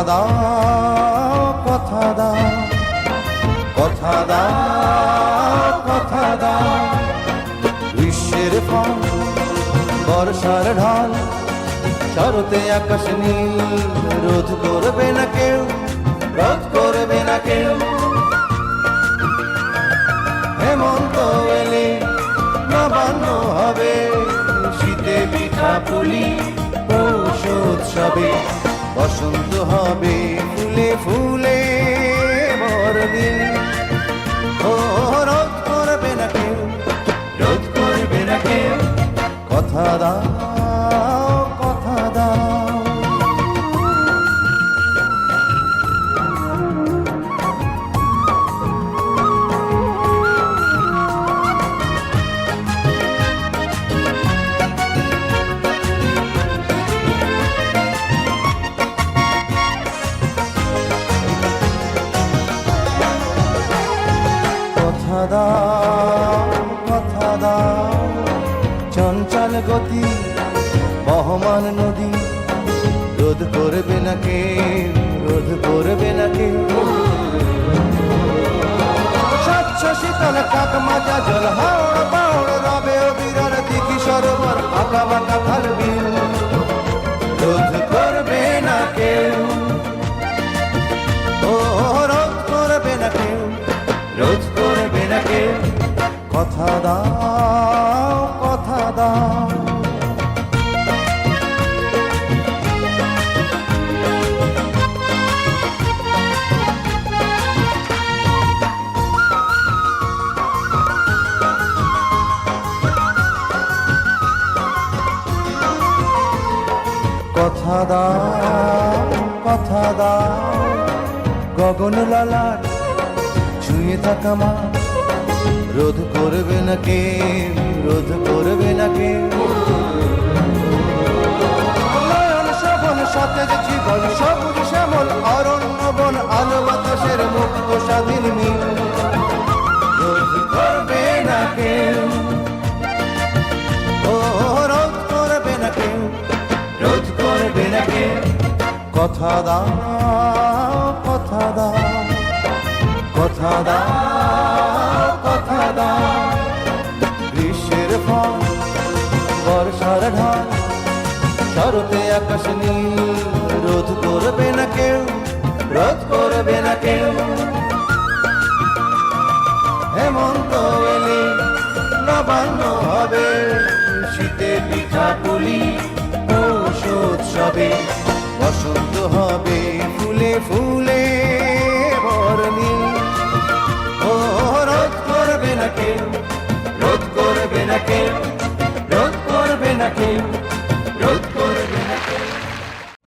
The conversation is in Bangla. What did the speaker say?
দাও কথা দাও কথা দাও কথা দাও গ্রীষ্মের ফল বর্ষার ঢল শরতে আকাশ নীল রোধ করবে না কেউ রোধ করবে না কেউ হেমন্ত এলে নবান্ন হবে শীতে পিঠা পুলি পৌষ উৎসবে বসন্ত হবে ফুলে ফুলে বরদিন ও রোধ করবে না কেউ রোধ করবে না কেউ কথা দাও কথা দাও কথা দাও কথা দাও চঞ্চল গতি বহমান নদী রোধ করবে না কে রোধ করবে না কে স্বচ্ছ শীতল কাক মাজা জল হাওড় পাওড় রবে বিরার দিঘি সরোবর আঁকা বাঁকা খাল বিল রোধ করবে না কেউ ও রোধ করবে না কেউ রোধ করবে না কেউ কথা দাও কথা দাও কথা দাও কথা দাও গগন লালার ছুঁয়ে থাকা মা রোধ করবে না কে রোধ করবে না কে নয়ন শ্রবণ সতেজ জীবন সবুজ শ্যামল অরণ্য বন আলো বাতাসের মুক্ত স্বাধীন মিল রোধ করবে না কেউ ও রোধ করবে না কেউ রোধ করবে না কেউ কথা দাও কথা দাও কথা দাও কথা দাও গ্রীষ্মের ফল বর্ষার ঢল শরতে আকাশ নীল রোধ করবে না কেউ রোধ করবে না কেউ হেমন্ত এলে নবান্ন হবে শীতে পিঠা পুলি পৌষ উৎসবে বসন্ত হবে ফুলে ফুলে বরদিন ও রোধ করবে না কেউ